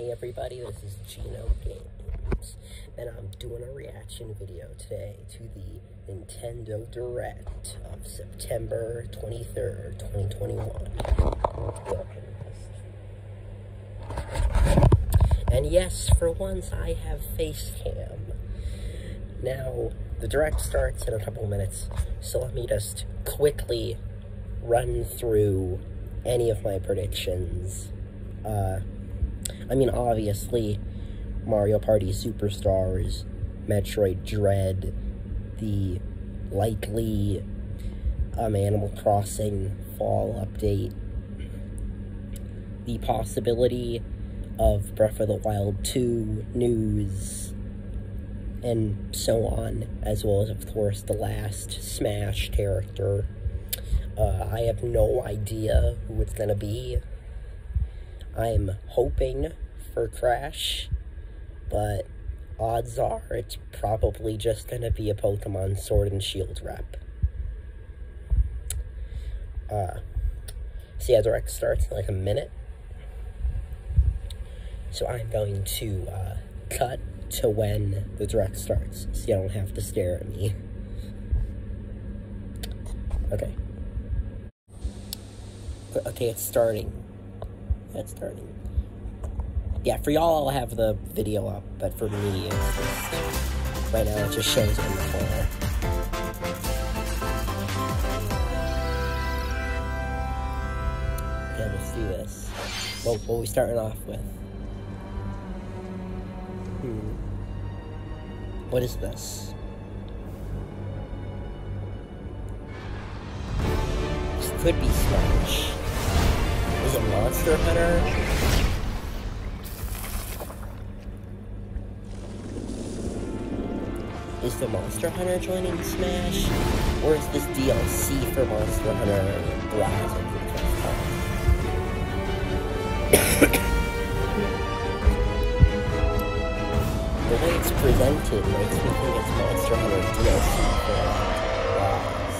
Hey everybody, this is Gino Games, and I'm doing a reaction video today to the Nintendo Direct of September 23rd, 2021. And yes, for once I have face cam. Now, the Direct starts in a couple minutes, so let me just quickly run through any of my predictions. Obviously, Mario Party Superstars, Metroid Dread, the likely Animal Crossing Fall update, the possibility of Breath of the Wild 2 news, and so on, as well as, of course, the last Smash character. I have no idea who it's gonna be. I'm hoping for Crash, but odds are it's probably just gonna be a Pokemon Sword and Shield rep. So yeah, Direct starts in like a minute. So I'm going to cut to when the Direct starts, so you don't have to stare at me. Okay. Okay, it's starting. It's starting. Yeah, for y'all, I'll have the video up, but for me, it's just, right now, it just shows it in the corner. Okay, let's do this. What are we starting off with? What is this? This could be Smash. Is it Monster Hunter? Is the Monster Hunter joining Smash? Or is this DLC for Monster Hunter Rise? The way it's presented makes me think it's Monster Hunter DLC for Rise.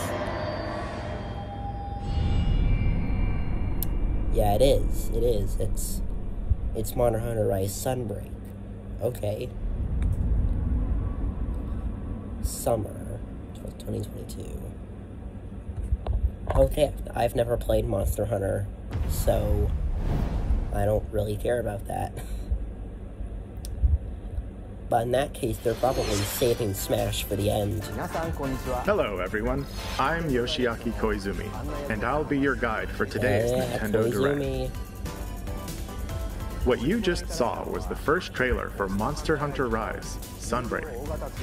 Yeah, it is. It is. It's Monster Hunter Rise Sunbreak. Okay. Summer 2022. Okay, I've never played Monster Hunter, so I don't really care about that. But in that case, they're probably saving Smash for the end. Hello everyone, I'm Yoshiaki Koizumi, and I'll be your guide for today's Nintendo Direct. What you just saw was the first trailer for Monster Hunter Rise, Sunbreak,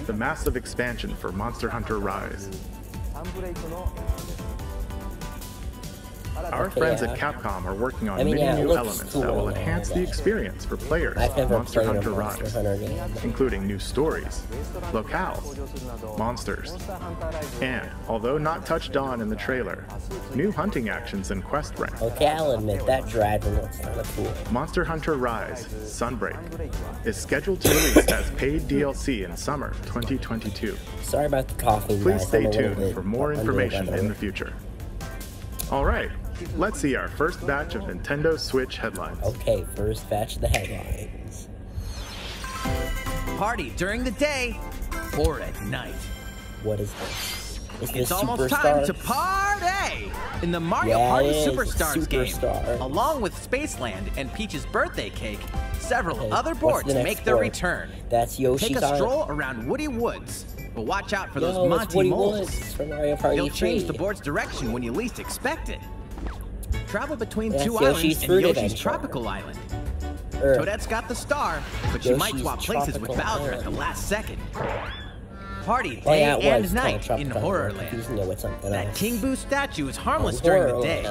the massive expansion for Monster Hunter Rise. Our friends at Capcom are working on many new elements that will enhance the experience for players of Monster Hunter Rise, including new stories, locales, monsters, and, although not touched on in the trailer, new hunting actions and quest rank. Okay, I'll admit, that dragon looks kinda cool. Monster Hunter Rise, Sunbreak, is scheduled to release as paid DLC in summer 2022. Sorry about the coughing, Please guys. stay tuned for more information in the future. Alright, let's see our first batch of Nintendo Switch headlines. Okay, first batch of the headlines. Party during the day or at night. What is this? Is this It's almost Superstar? time to party in the Mario Party Superstars game. Along with Spaceland and Peach's birthday cake, several other boards make their return. That's Yoshi. Take a stroll around Woody Woods, but watch out for those Monty moles. They'll change the board's direction when you least expect it. Travel between two islands and Yoshi's tropical island. Toadette's got the star, but she might swap places with Bowser at the last second. Party day and night in Horrorland. That King Boo statue is harmless during the day,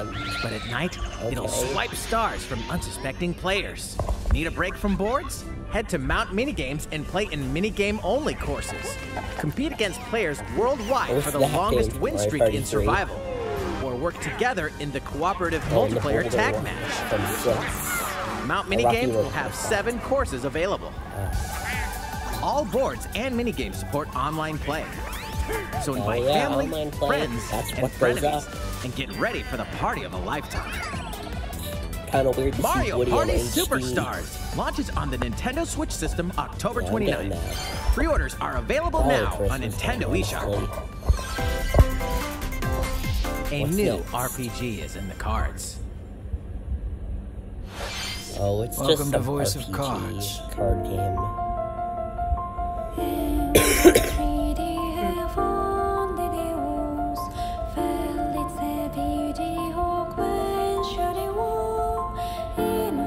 but at night, it'll swipe stars from unsuspecting players. Need a break from boards? Head to Mount Minigames and play in minigame-only courses. Compete against players worldwide for the longest win streak in survival, or work together in the cooperative multiplayer tag match. Mount Minigames will have 7 courses available. All boards and minigames support online play. So invite family, friends, and frenemies, and get ready for the party of a lifetime. Kind of weird to see Mario Woody Party in HD. Superstars, launches on the Nintendo Switch system October 29th. Pre-orders are available now on Nintendo eShop. A new RPG is in the cards. Oh, it's Welcome just to a Voice of RPG Cards. card game.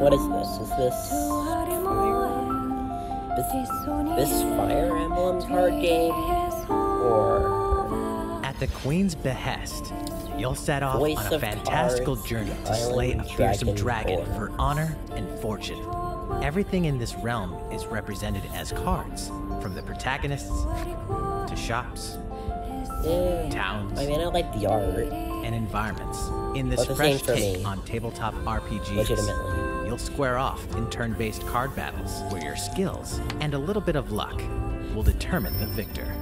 What is this? Is this Fire Emblem card game? Or At the Queen's behest, you'll set off Voice on a of fantastical Cards, journey to Island slay a fearsome dragon Dragonborn. for honor and fortune. Everything in this realm is represented as cards, from the protagonists to shops, towns, I mean, I like the art. and environments. In this But the fresh same for take me. on tabletop RPGs, Legitimately. you'll square off in turn-based card battles where your skills and a little bit of luck will determine the victor.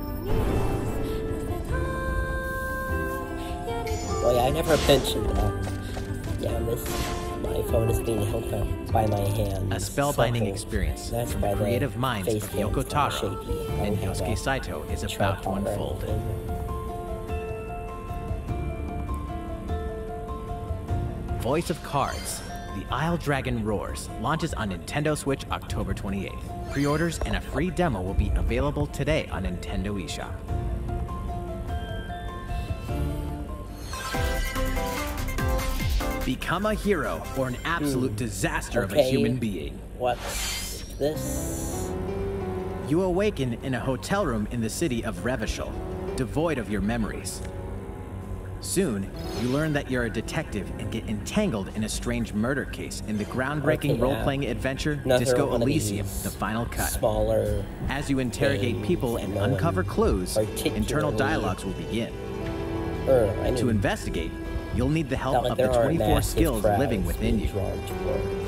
Oh yeah, I never mentioned that. Yeah, my phone is being held up by my hand. A spellbinding experience That's from by the the creative minds of face cam, Yoko it's all Taro shaky. and I don't have Yosuke a Saito is about to tripod or unfold. anything. Voice of Cards, The Isle Dragon Roars, launches on Nintendo Switch October 28th. Pre-orders and a free demo will be available today on Nintendo eShop. Become a hero or an absolute disaster of a Okay. human being. What's this? You awaken in a hotel room in the city of Revachol, devoid of your memories. Soon, you learn that you're a detective and get entangled in a strange murder case in the groundbreaking Okay, yeah. role-playing adventure Another Disco one of Elysium, these The Final Cut. Smaller. As you interrogate games people and no one uncover clues, internal particularly- dialogues will begin. I mean, To investigate, you'll need the help not like of the there aren't 24 massive skills crowds living within being you. drawn towards.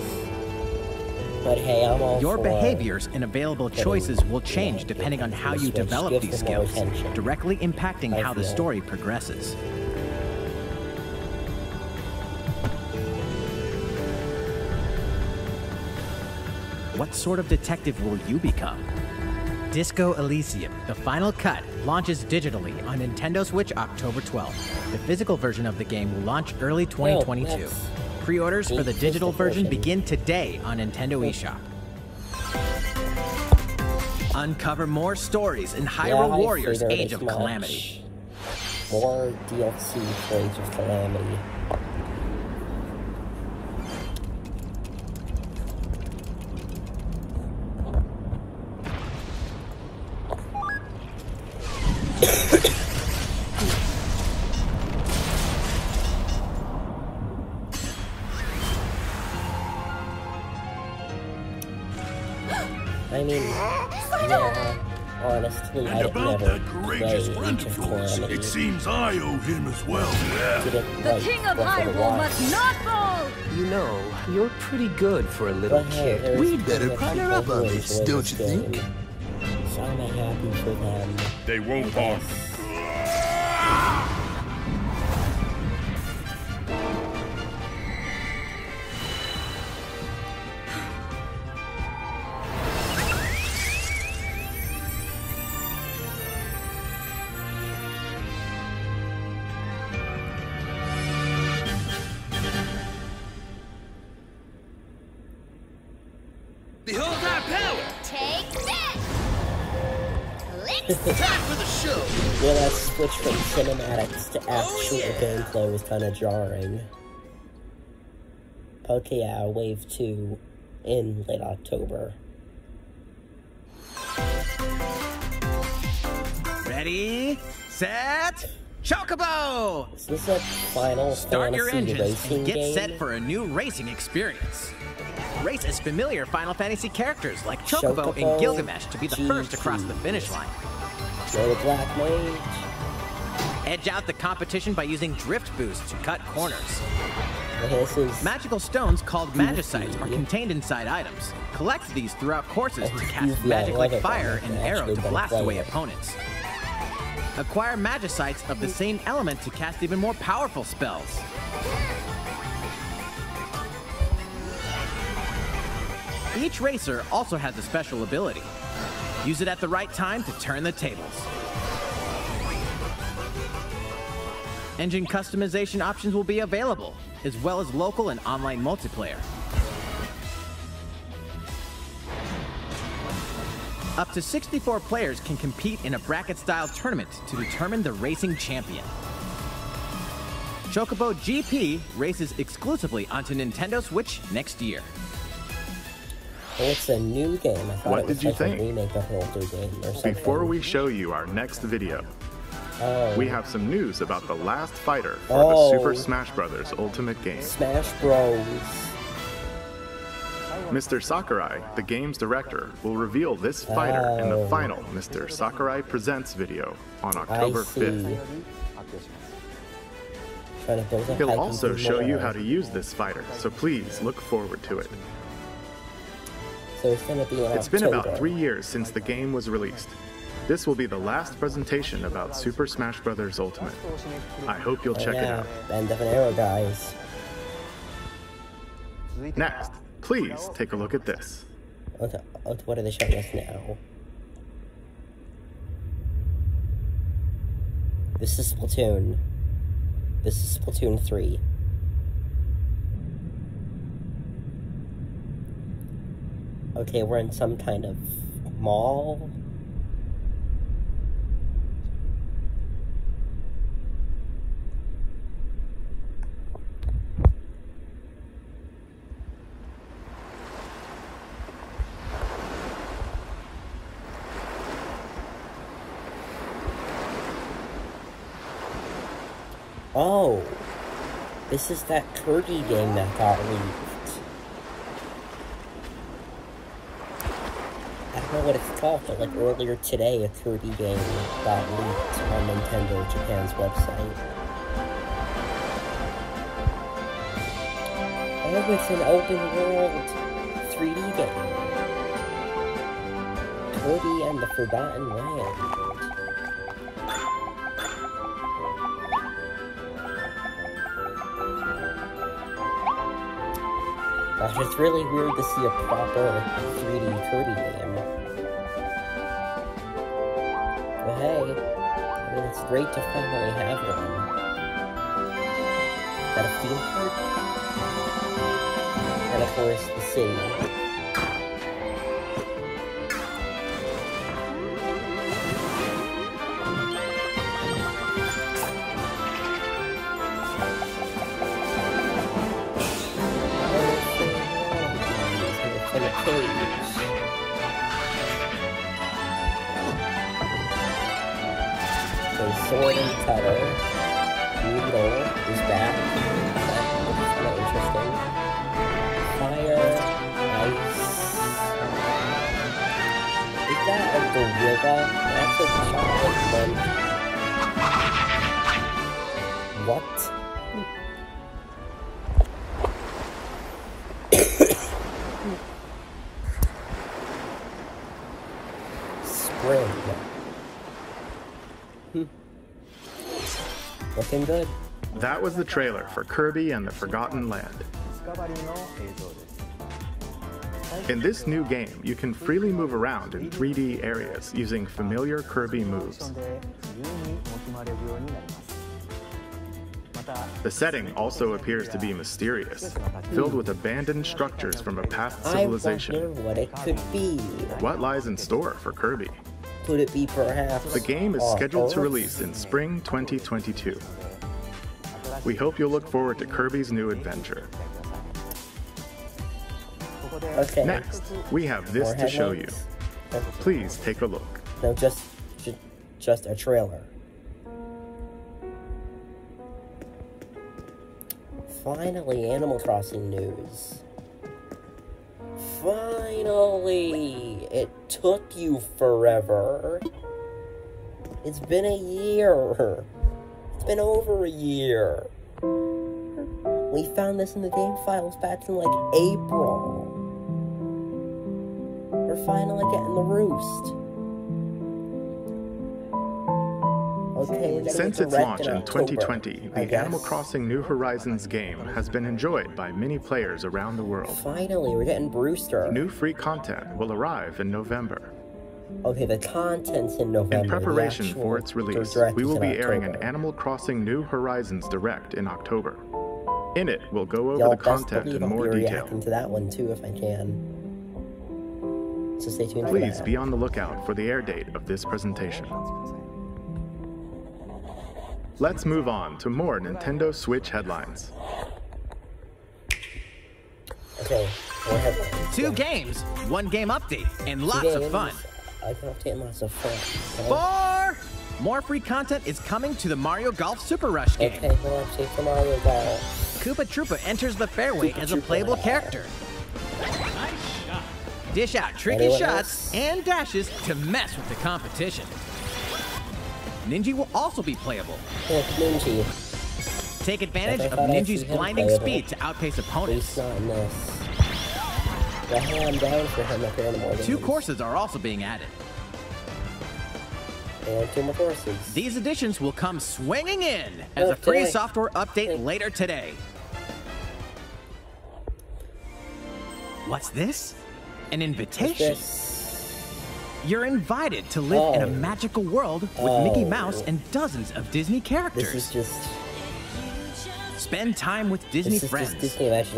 But hey, I'm all Your for behaviors and available getting, choices will you change know, depending on how you Switch, develop give these them more skills, attention. directly impacting I how the feel. story progresses. What sort of detective will you become? Disco Elysium, The Final Cut, launches digitally on Nintendo Switch October 12th. The physical version of the game will launch early 2022. that's Pre-orders for the neat digital physical version version. begin today on Nintendo eShop. Uncover more stories in Hyrule I Warriors figured Age as of much. Calamity. More DLC for Age of Calamity. I mean, yeah, honestly, And I've about never that played courageous Age friend of of yours, Calamity. it seems I owe him as well. Yeah. Didn't The like King of Breath the Hyrule Wild. must not fall! You know, you're pretty good for a little But hey, kid. there's We'd better plenty of partner people up who on this, enjoy don't this you think? game. So I'm happy for them. They won't harm. Behold our power! Take this! Lick Time for the show! Yeah, that switch from cinematics to actual gameplay was kind of jarring. Okay, yeah, Wave 2 in late October. Ready, set, Chocobo! Is this a Final Start your Fantasy engines racing and get game? set for a new racing experience. Race as familiar Final Fantasy characters like Chocobo and Chocobo, Gilgamesh to be the first to cross the GG. finish line. You're the Black Mage. Edge out the competition by using drift boost to cut corners. This is Magical stones called magicites are contained inside items. Collect these throughout courses to cast Goofy, I magic love like it fire when and I arrow actually to wanna blast play away it. opponents. Acquire magicites of the same element to cast even more powerful spells. Each racer also has a special ability. Use it at the right time to turn the tables. Engine customization options will be available, as well as local and online multiplayer. Up to 64 players can compete in a bracket-style tournament to determine the racing champion. Chocobo GP races exclusively onto Nintendo Switch next year. Oh, it's a new game. I thought What it was did you like think? a remake of an older game or something. Before we show you our next video, we have some news about the last fighter for the Super Smash Bros. Ultimate game. Smash Bros. Mr. Sakurai, the game's director, will reveal this fighter in the final Mr. Sakurai Presents video on October 5th. He'll also show you how to use this fighter, so please look forward to it. So it's gonna be in It's been about 3 years since the game was released. This will be the last presentation about Super Smash Bros. Ultimate. I hope you'll check it out. End of an era, guys. Next, please take a look at this. Okay, what are they showing us now? This is Splatoon. This is Splatoon 3. Okay, we're in some kind of mall. Oh, this is that Kirby game that got leaked. I don't know what it's called, but like earlier today, a Kirby game got leaked on Nintendo Japan's website. Oh, it's an open world 3D game. Kirby and the Forgotten Land. Gosh, it's really weird to see a proper 3D Kirby game. But hey, I mean, it's great to finally have one. Got a theme park? And of course, the city. Sword and Cutter. Noodle is back. That's kind of interesting. Fire, ice. Is that a gorilla? That's a chocolate one. What? Spring. Looking good. That was the trailer for Kirby and the Forgotten Land. In this new game, you can freely move around in 3D areas using familiar Kirby moves. The setting also appears to be mysterious, filled with abandoned structures from a past civilization. I wonder what it could be. What lies in store for Kirby? Could it be perhaps... The game is scheduled to release in spring 2022. We hope you'll look forward to Kirby's new adventure. Okay. Next, we have this to show you. Please take a look. No, just a trailer. Finally, Animal Crossing news. Finally! It took you forever. It's been a year. It's been over a year. We found this in the game files back in like April. We're finally getting the roost. Okay, Since its launch in 2020, the Animal Crossing New Horizons game has been enjoyed by many players around the world. Finally, we're getting Brewster. New free content will arrive in November. Okay, the content's in November. In preparation for its release, we will be airing an Animal Crossing New Horizons Direct in October. In it, we'll go over the content in more detail. To that one too, if I can. So stay tuned for that. Please be on the lookout for the air date of this presentation. Let's move on to more Nintendo Switch headlines. Okay, more headlines. 2 games, 1 game update, and lots of fun. I can update and lots of fun. Okay. 4! More free content is coming to the Mario Golf Super Rush game. Okay, more update for Mario Golf. Koopa Troopa enters the fairway as a playable character. Dish out tricky shots and dashes to mess with the competition. Ninja will also be playable. Ninja. Take advantage of Ninja's blinding speed to outpace opponents. Not in this. I'm down for him up here in the morning. 2 courses are also being added. And 2 more courses. These additions will come swinging in as a free software update later today. What's this? An invitation? You're invited to live in a magical world with Mickey Mouse and dozens of Disney characters. This is just... Spend time with Disney friends,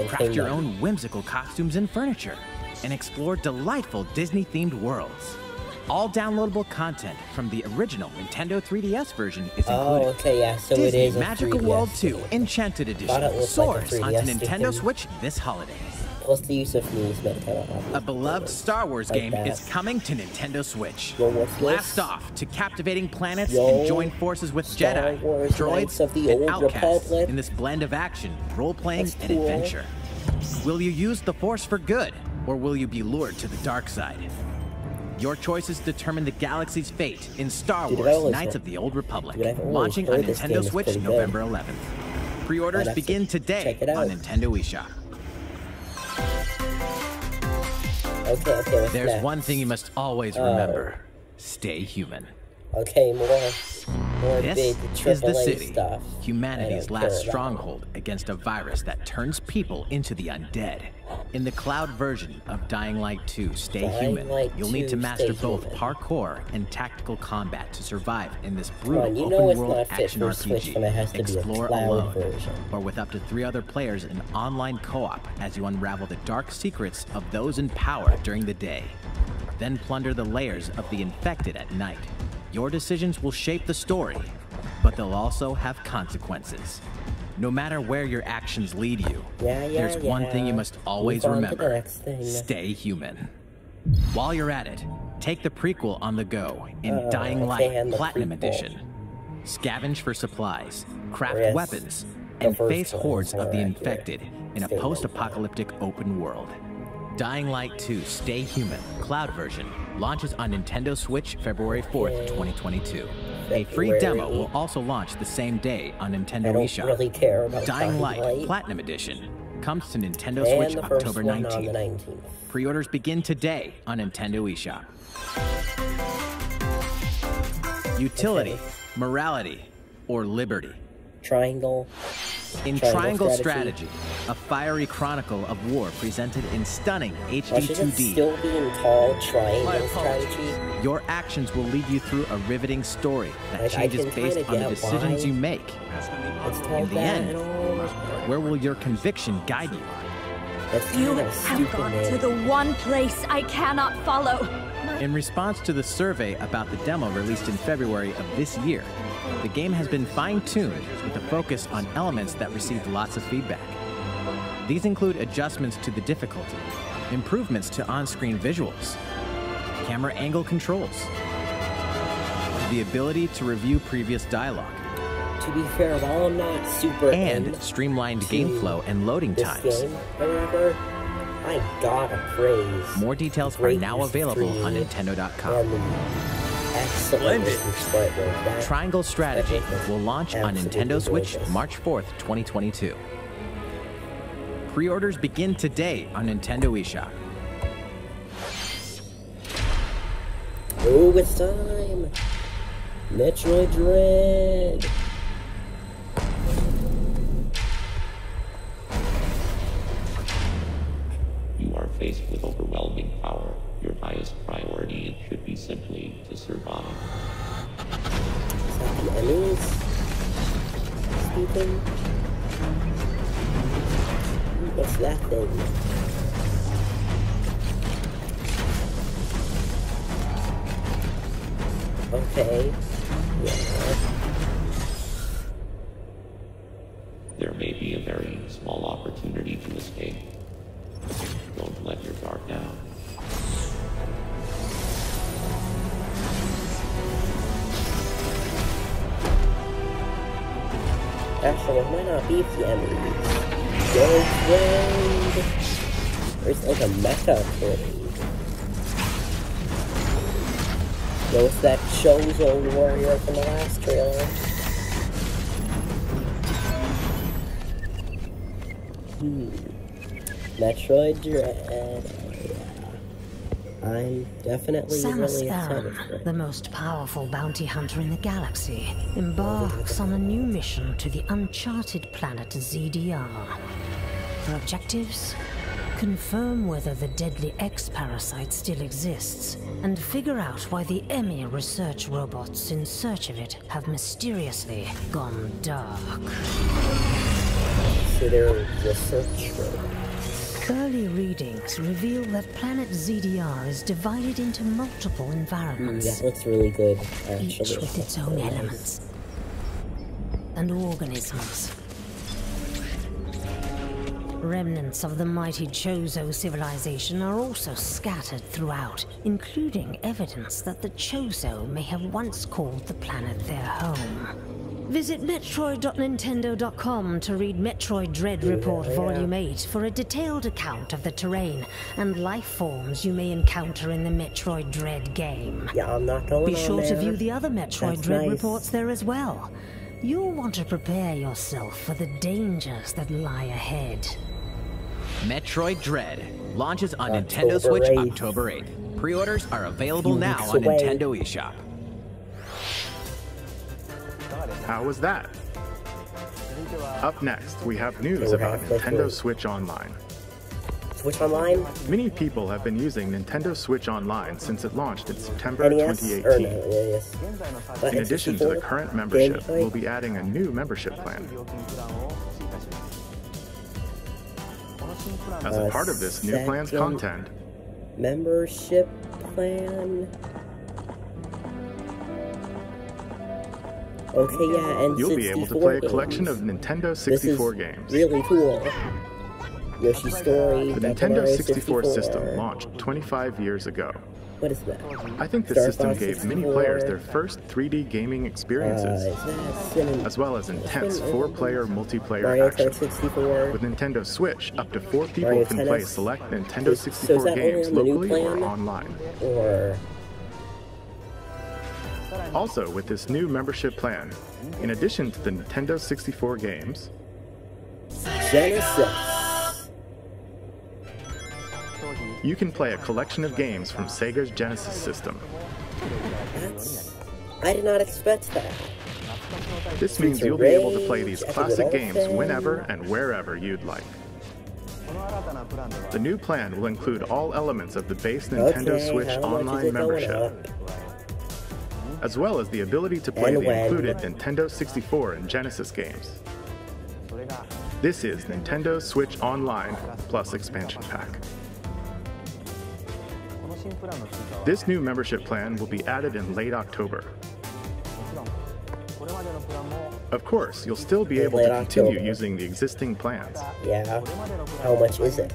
craft your own whimsical costumes and furniture, and explore delightful Disney-themed worlds. All downloadable content from the original Nintendo 3DS version is included. Okay, yeah, so Disney it is Magical World 2 Enchanted Edition soars onto Nintendo Switch this holiday. Plus the use of knees meant kind of obvious. A beloved Star Wars game is coming to Nintendo Switch. Blast off to captivating planets and join forces with Jedi, droids, and outcasts in this blend of action, role-playing, and adventure. Will you use the Force for good, or will you be lured to the dark side? Your choices determine the galaxy's fate in Star Wars Knights of the Old Republic, launching on Nintendo Switch November 11th. Pre-orders begin today on Nintendo eShop. Okay, there's one thing you must always remember. Stay human. Okay, more this big is the AAA city, stuff. humanity's last stronghold against a virus that turns people into the undead. In the cloud version of Dying Light 2 Stay Human, you'll need to master both parkour and tactical combat to survive in this brutal open-world action RPG. Explore alone, or with up to 3 other players in online co-op as you unravel the dark secrets of those in power during the day. Then plunder the layers of the infected at night. Your decisions will shape the story, but they'll also have consequences. No matter where your actions lead you, there's one thing you must always remember. Stay human. While you're at it, take the prequel on the go in Dying Light Platinum Edition. Scavenge for supplies, craft weapons, and face hordes of the infected in a post-apocalyptic open world. Dying Light 2 Stay Human Cloud version launches on Nintendo Switch February 4th, 2022. A free demo will also launch the same day on Nintendo eShop. Really care about Dying Light Platinum Edition comes to Nintendo Switch October 19th. Pre-orders begin today on Nintendo eShop. Utility, morality, or liberty? Triangle. In Triangle Strategy, a fiery chronicle of war presented in stunning HD 2D. Still being called Triangle Strategy. Your actions will lead you through a riveting story that changes based on the decisions you make. In the end, where will your conviction guide you? You have gone to the one place I cannot follow. In response to the survey about the demo released in February of this year, the game has been fine-tuned with a focus on elements that received lots of feedback. These include adjustments to the difficulty, improvements to on-screen visuals, camera angle controls, the ability to review previous dialogue, to be fair, while I'm not super and streamlined game flow and loading times. However, I gotta praise. More details are now available on Nintendo.com. Triangle Strategy will launch on Nintendo Switch March 4th, 2022. Pre-orders begin today on Nintendo eShop. Oh, it's time! Metroid Dread! You are faced with overwhelming power. Your highest priority should be simply to survive. Is that the enemies speaking? What's that thing? Okay. Yeah. There may be a very small opportunity to escape. Don't let your guard down. Actually, it might not be the enemies. Go trade! There's like a mecha trade. Yo, it's that Chozo warrior from the last trailer. Metroid Dread. Yeah. I'm definitely really excited for it. The most powerful bounty hunter in the galaxy, embarks on a new mission to the uncharted planet ZDR. Her objectives? Confirm whether the deadly X-parasite still exists, and figure out why the Emmy research robots in search of it have mysteriously gone dark. So they're research robots. Early readings reveal that planet ZDR is divided into multiple environments. That looks really good, actually. Each with its own elements and organisms. Remnants of the mighty Chozo civilization are also scattered throughout, including evidence that the Chozo may have once called the planet their home. Visit Metroid.Nintendo.com to read Metroid Dread Report Volume 8 for a detailed account of the terrain and life forms you may encounter in the Metroid Dread game. Yeah, I'm not going Be sure to view the other Metroid Dread nice. reports there as well. You'll want to prepare yourself for the dangers that lie ahead. Metroid Dread launches on October Nintendo Switch 8th. October 8th. Pre-orders are available now on away. Nintendo eShop. How was that? Up next, we have news about Nintendo Switch Online. Switch Online? Many people have been using Nintendo Switch Online since it launched in September NES? 2018. Or no, NES. In addition to the current membership, we'll be adding a new membership plan. As a part of this new plan's content, membership plan. Okay, yeah, and you'll be able to play a collection of Nintendo 64 games. Really cool. Yoshi Story. The Nintendo 64 system launched 25 years ago. What is that? I think the system gave many players their first 3D gaming experiences, as well as intense 4-player multiplayer Mario action. Kart 64. With Nintendo Switch, up to 4 people Mario can Tennis. play select Nintendo So 64 is that only games on the new locally or plan? online. Or... Also, with this new membership plan, in addition to the Nintendo 64 games, Genesis. you can play a collection of games from Sega's Genesis system. I did not expect that. This means you'll be able to play these classic games whenever and wherever you'd like. The new plan will include all elements of the base Nintendo Switch Online membership, as well as the ability to play the included Nintendo 64 and Genesis games. This is Nintendo Switch Online plus expansion pack. This new membership plan will be added in late October. Of course, you'll still be able to continue using the existing plans. Yeah. How much is it?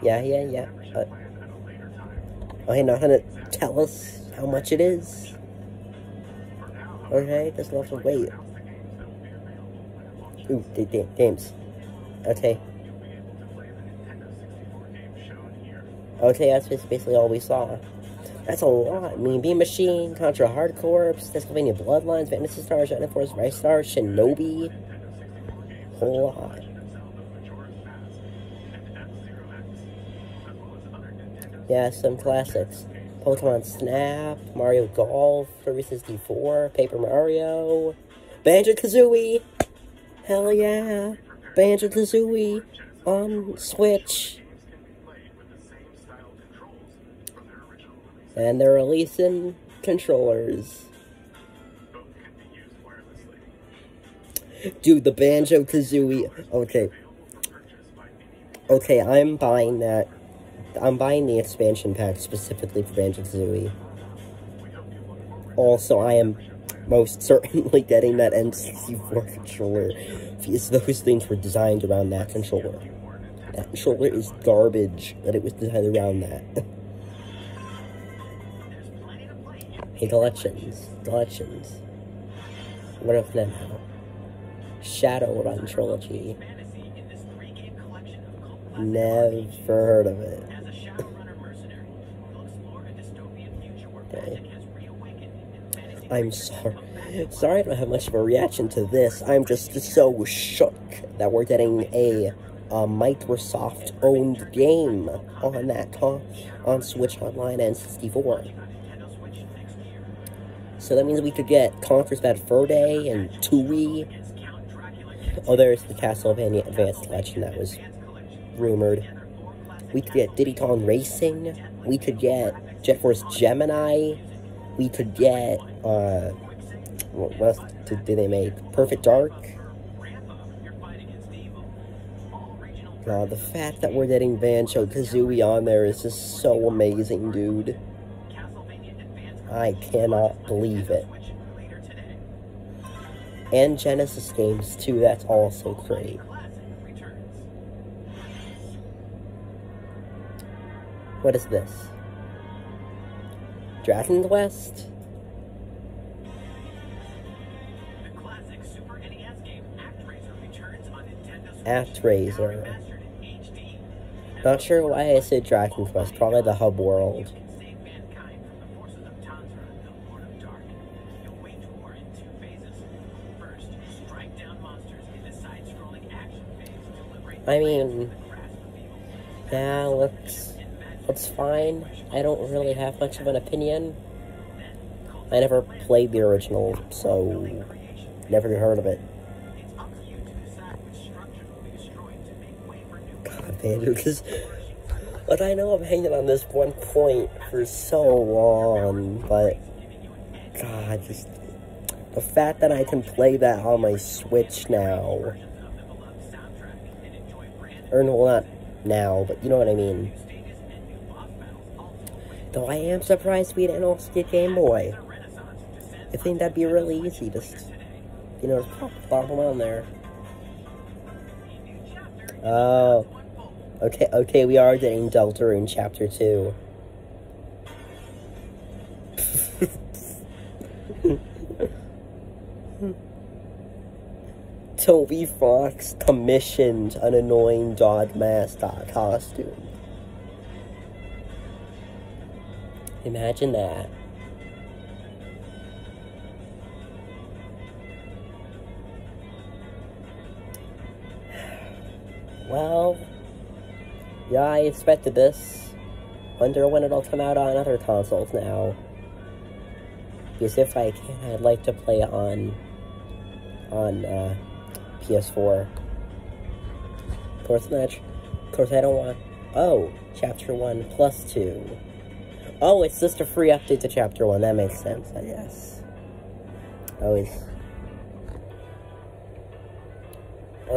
Yeah. Okay, not gonna tell us how much it is. Okay, just have to wait. Ooh, games. Okay. Okay, that's just basically all we saw. That's a lot. Mean Bean Machine, Contra Hard Corps, Castlevania Bloodlines, Fantasy Stars, Shadow Force, Rise Star, Shinobi. Whole lot. Yeah, some classics. Pokemon Snap, Mario Golf, 364, Paper Mario, Banjo-Kazooie! Hell yeah! Banjo-Kazooie on Switch! And they're releasing controllers. Dude, the Banjo-Kazooie... Okay, I'm buying that. I'm buying the expansion pack specifically for Banjo-Kazooie. Also, I am most certainly getting that N64 controller, because those things were designed around that controller. That controller is garbage, but it was designed around that. Hey, collections. What of them now? Shadowrun Trilogy. Never heard of it. Okay. I'm sorry I don't have much of a reaction to this. I'm just so shook that we're getting a Microsoft-owned game on Switch Online and 64. So that means we could get Conker's Bad Fur Day and Tui. Oh, there's the Castlevania Advanced Collection that was rumored. We could get Diddy Kong Racing. We could get Jet Force Gemini. We could get, what else did they make? Perfect Dark. God, the fact that we're getting Banjo-Kazooie on there is just so amazing, dude. I cannot believe it. And Genesis games, too, that's also great. What is this? Dragon Quest? ActRaiser. Not sure why I said Dragon Quest, probably the hub world. I mean, yeah, looks fine. I don't really have much of an opinion. I never played the original, so never heard of it. God, Andrew, because but I know I'm hanging on this one point for so long, but God, just the fact that I can play that on my Switch now. Or no, not now, but you know what I mean. Though I am surprised we didn't also get Game Boy. I think that'd be really easy, just, you know, pop them on there. Oh. Okay, we are getting Deltarune Chapter 2. Toby Fox commissioned an annoying dog mascot costume. Imagine that. Well, yeah, I expected this. Wonder when it'll come out on other consoles now. Because if I can, I'd like to play it on PS4. Of course, I don't want... Oh, Chapter 1 plus 2. Oh, it's just a free update to Chapter 1. That makes sense, I guess. Oh,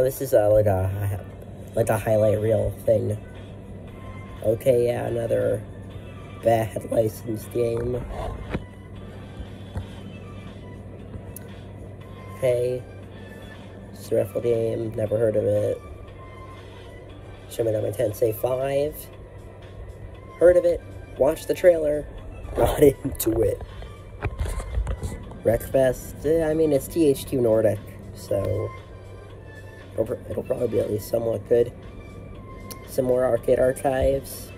this is like a highlight reel thing. Okay, yeah, another bad licensed game. Okay. It's a raffle game, never heard of it. Show me number 10, say 5. Heard of it, watched the trailer, not into it. Wreckfest, I mean, it's THQ Nordic, so it'll probably be at least somewhat good. Some more arcade archives.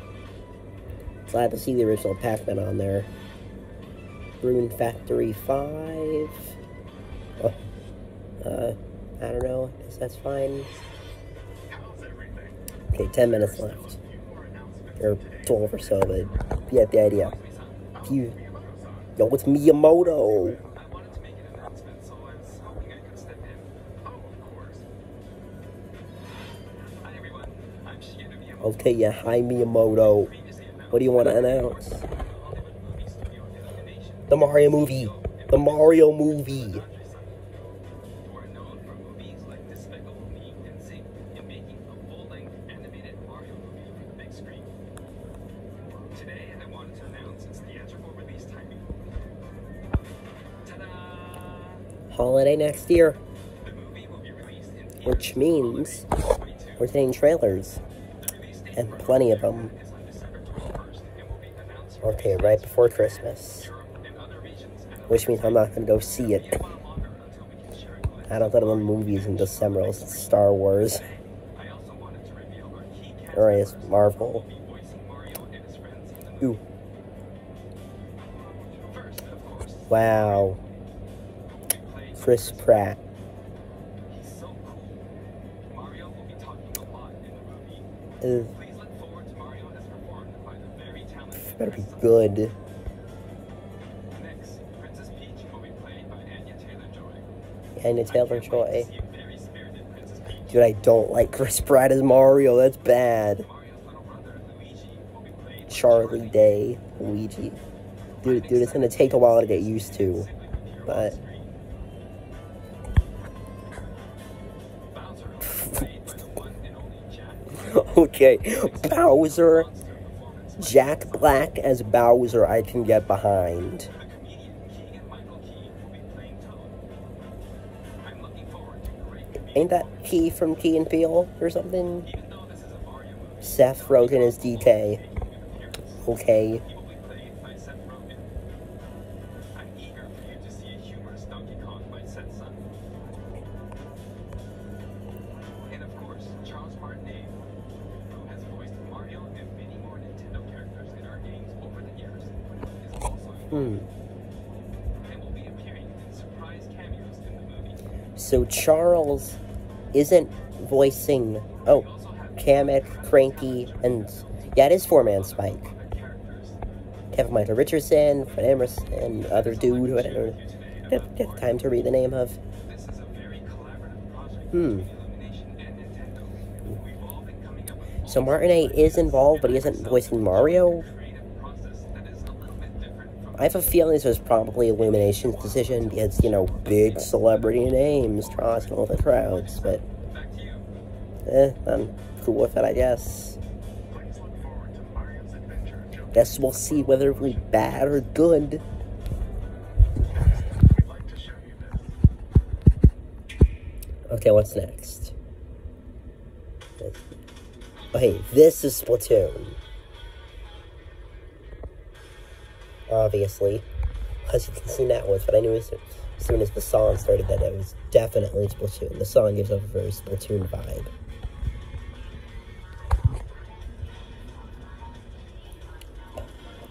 Glad to see the original Pac-Man on there. Rune Factory 5. I don't know, I guess that's fine. Okay, 10 minutes left. Or 12 or so, but you get the idea. Yo, it's Miyamoto! Okay, yeah, hi Miyamoto. What do you want to announce? The Mario movie! The Mario movie! Holiday next year. Which means we're getting trailers. And plenty of them. Okay, right before Christmas. Which means I'm not going to go see it. I don't go to the movies in December. It's Star Wars. Or it's Marvel. Ooh. Wow. Chris Pratt. Better be good. Anya Taylor-Joy. Dude, I don't like Chris Pratt as Mario. That's bad. Charlie Day, Luigi. Dude, it's gonna take a while to get used to. But okay, Bowser. Jack Black as Bowser I can get behind. Ain't that Key from Key and Peele or something? Seth Rogen as DK. Okay. So Charles isn't voicing, Kamek, Cranky, and, yeah, it is Four-Man Spike. Kevin Michael Richardson, Fred Emerson, and other dude who I don't get time to read the name of. So Martinet is involved, but he isn't voicing Mario? I have a feeling this was probably Illumination's decision because, you know, big celebrity names drawing all the crowds, but I'm cool with it, I guess. Guess we'll see whether it'll be bad or good. Okay, what's next? Okay, this is Splatoon. Obviously, as you can see now with, but I knew as soon as the song started that it was definitely Splatoon. The song gives off a very Splatoon vibe.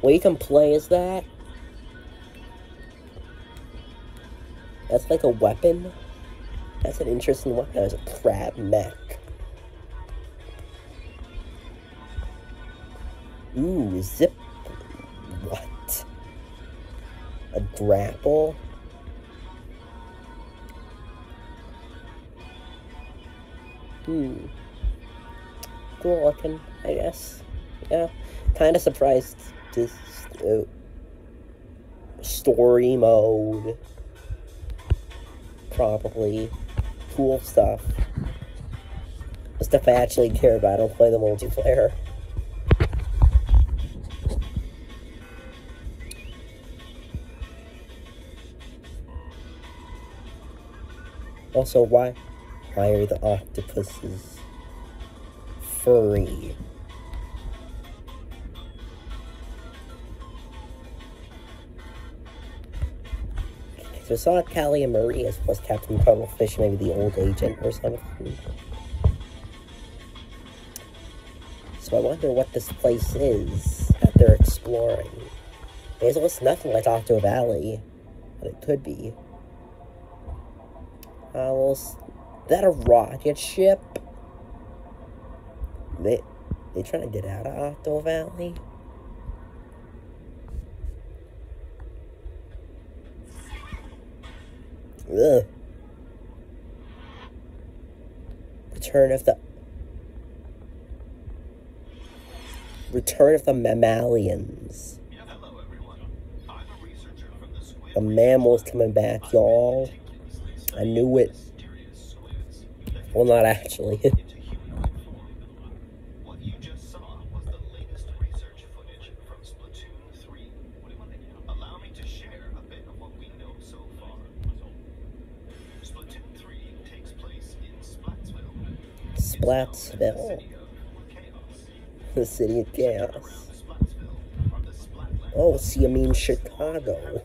What you can play as that? That's like a weapon? That's an interesting weapon. That's a crab mech. Ooh, zip. What? A grapple? Cool looking, I guess. Yeah. Kind of surprised this story mode. Probably. Cool stuff. The stuff I actually care about. I don't play the multiplayer. Also, why are the octopuses furry? So I saw Callie and Marie as well as Captain Cuttlefish, maybe the old agent or something. So I wonder what this place is that they're exploring. There's almost nothing like Octo Valley, but it could be. Is that a rocket ship? They trying to get out of Octo Valley? Ugh. Return of the mammalians. Hello, everyone. I'm a researcher from the squid. The mammal's coming back, y'all. I knew it. Well, not actually. What you just saw was the latest research footage from Splatoon 3. Allow me to share a bit of what we know so far. Splatoon 3 takes place in Splatsville. Splatsville. The city of chaos. Oh, see, I mean Chicago.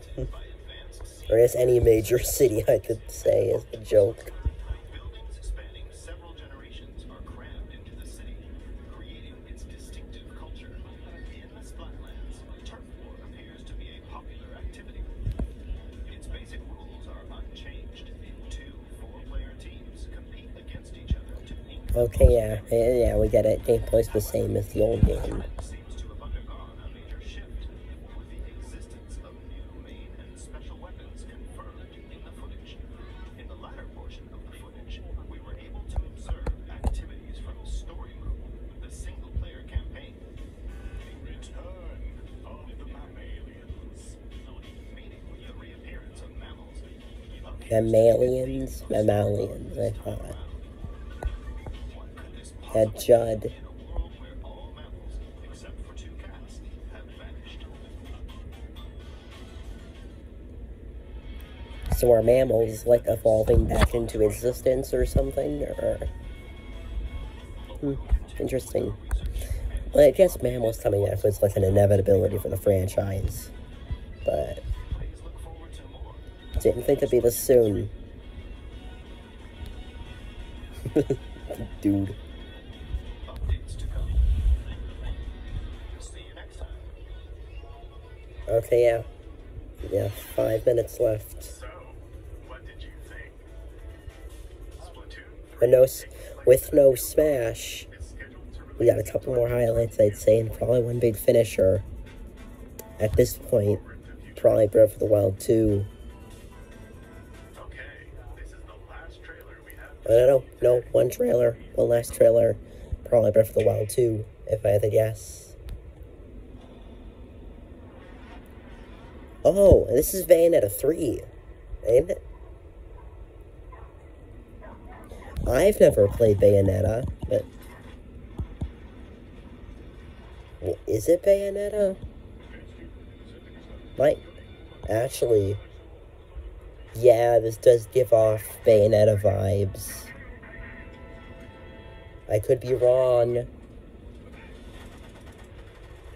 Or as any major city I could say is a joke. Buildings spanning several generations are crammed into the city, creating its distinctive culture. In the Splatlands, turf war appears to be a popular activity. Its basic rules are unchanged. 2 4-player teams compete against each other to ink. Okay, yeah, we get it. Gameplay's the same as the old game. Seems to have undergone a major shift, with the existence of new main and special weapons confirmed in the footage. In the latter portion of the footage, we were able to observe activities from Story Mode, the single-player campaign. Return of the mammalians, meaning the reappearance of mammals. Mammalians, I thought. Had Judd. In a world where all mammals, except for 2 cats, have vanished. So are mammals, like, evolving back into existence or something, or... Interesting. Well, I guess mammals coming back was, like, an inevitability for the franchise. But... didn't think it'd be this soon. Dude. Updates to come. See you next time. Okay, yeah. Yeah, 5 minutes left. So, what did you think? Splatoon But with no Smash, we got a couple more highlights, I'd say, and probably one big finisher. At this point, probably Breath of the Wild 2. Okay, this is the last trailer we have. No, one trailer. One last trailer. Probably Breath of the Wild 2, if I had to guess. Oh, this is Bayonetta 3, ain't it? I've never played Bayonetta, but... is it Bayonetta? Actually... yeah, this does give off Bayonetta vibes. I could be wrong.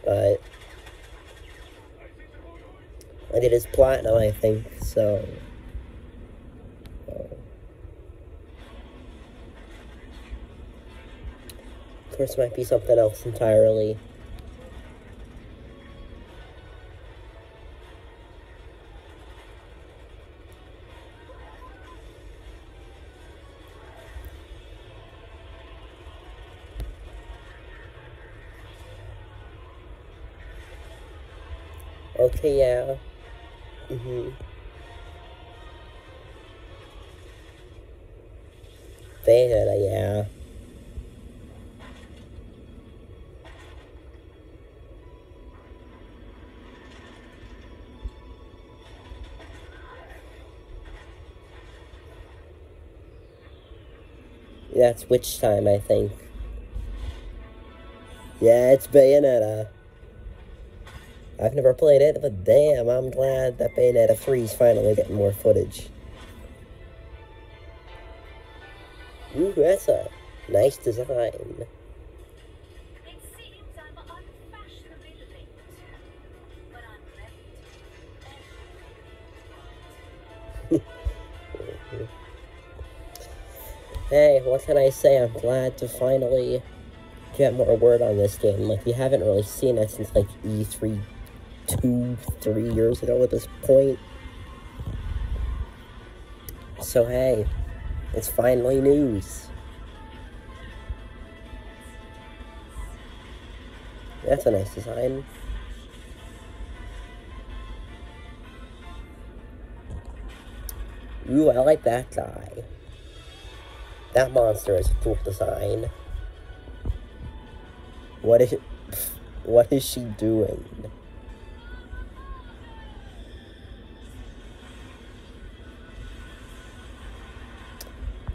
But... and it is platinum, I think, so... of course, it might be something else entirely. Okay, yeah. Bayonetta, yeah. That's Witch Time, I think. Yeah, it's Bayonetta. I've never played it, but damn, I'm glad that Bayonetta 3 is finally getting more footage. Ooh, that's a nice design. It seems I'm unfashionably late, but I'm ready. Hey, what can I say? I'm glad to finally get more word on this game. Like, we haven't really seen it since, like, E3 2-3 years ago at this point. So, hey, it's finally news. That's a nice design. Ooh, I like that guy. That monster is a cool design. What is she doing?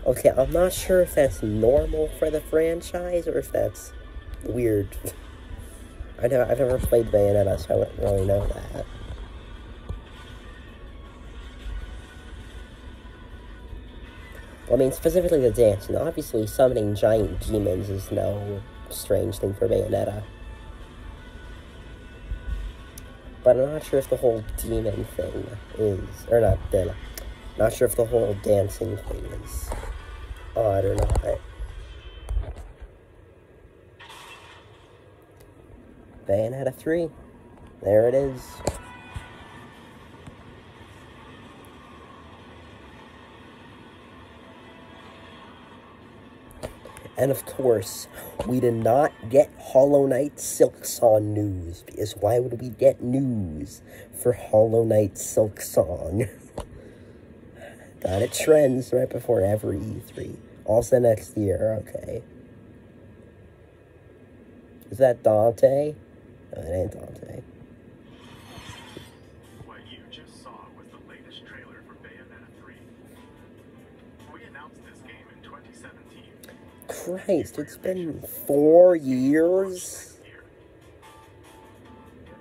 Okay, I'm not sure if that's normal for the franchise or if that's weird. I've never played Bayonetta, so I wouldn't really know that. I mean, specifically the dance, and obviously summoning giant demons is no strange thing for Bayonetta. But I'm not sure if the whole demon thing is, or not sure if the whole dancing thing is odd or not. Bayonetta 3. There it is. And of course, we did not get Hollow Knight Silksong news, because why would we get news for Hollow Knight Silksong? God, it trends right before every E3. Also next year, okay. Is that Dante? No, it ain't Dante. What you just saw was the latest trailer for Bayonetta 3. We announced this game in 2017. Christ, it's been 4 years?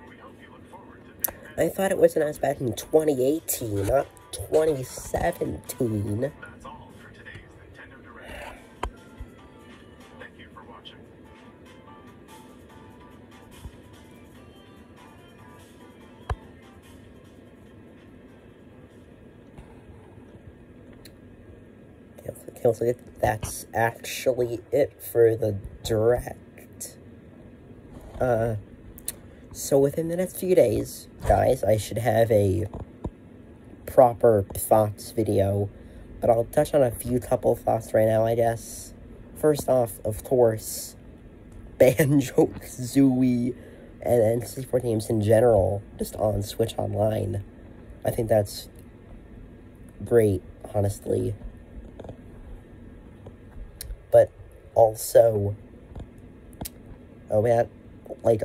We hope you look forward to Bayonetta. I thought it was announced back in 2018, not 2017. That's all for today's Nintendo Direct. Thank you for watching. That's actually it for the Direct. So within the next few days, guys, I should have a proper thoughts video, but I'll touch on a couple thoughts right now, I guess. First off, of course, Banjo-Kazooie and N64 games in general, just on Switch Online. I think that's great, honestly. But also, we had, like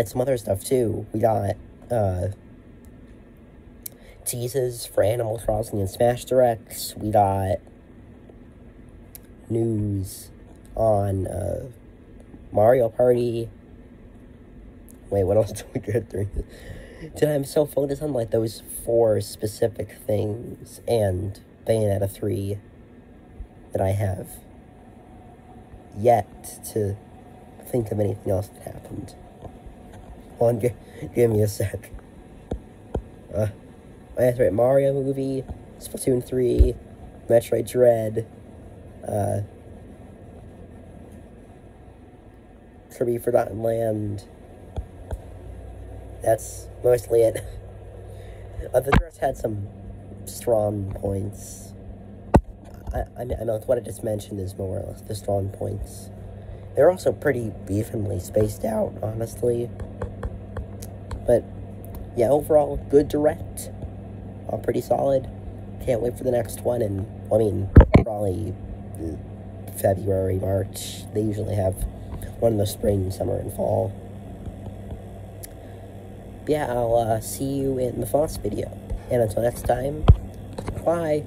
some other stuff, too. We got, teases for Animal Crossing and Smash Directs. We got news on, Mario Party. Wait, what else do we get during this? Dude, I'm so focused on, like, those 4 specific things and Bayonetta 3 that I have yet to think of anything else that happened. Hold on, give me a sec. That's right, Mario movie, Splatoon 3, Metroid Dread, Kirby Forgotten Land. That's mostly it. The Direct had some strong points. I know what I just mentioned is more or less the strong points. They're also pretty evenly spaced out, honestly. But, yeah, overall, good Direct. Pretty solid. Can't wait for the next one, and, I mean, probably February, March. They usually have one in the spring, summer, and fall. Yeah, I'll see you in the Foss video. And until next time, bye.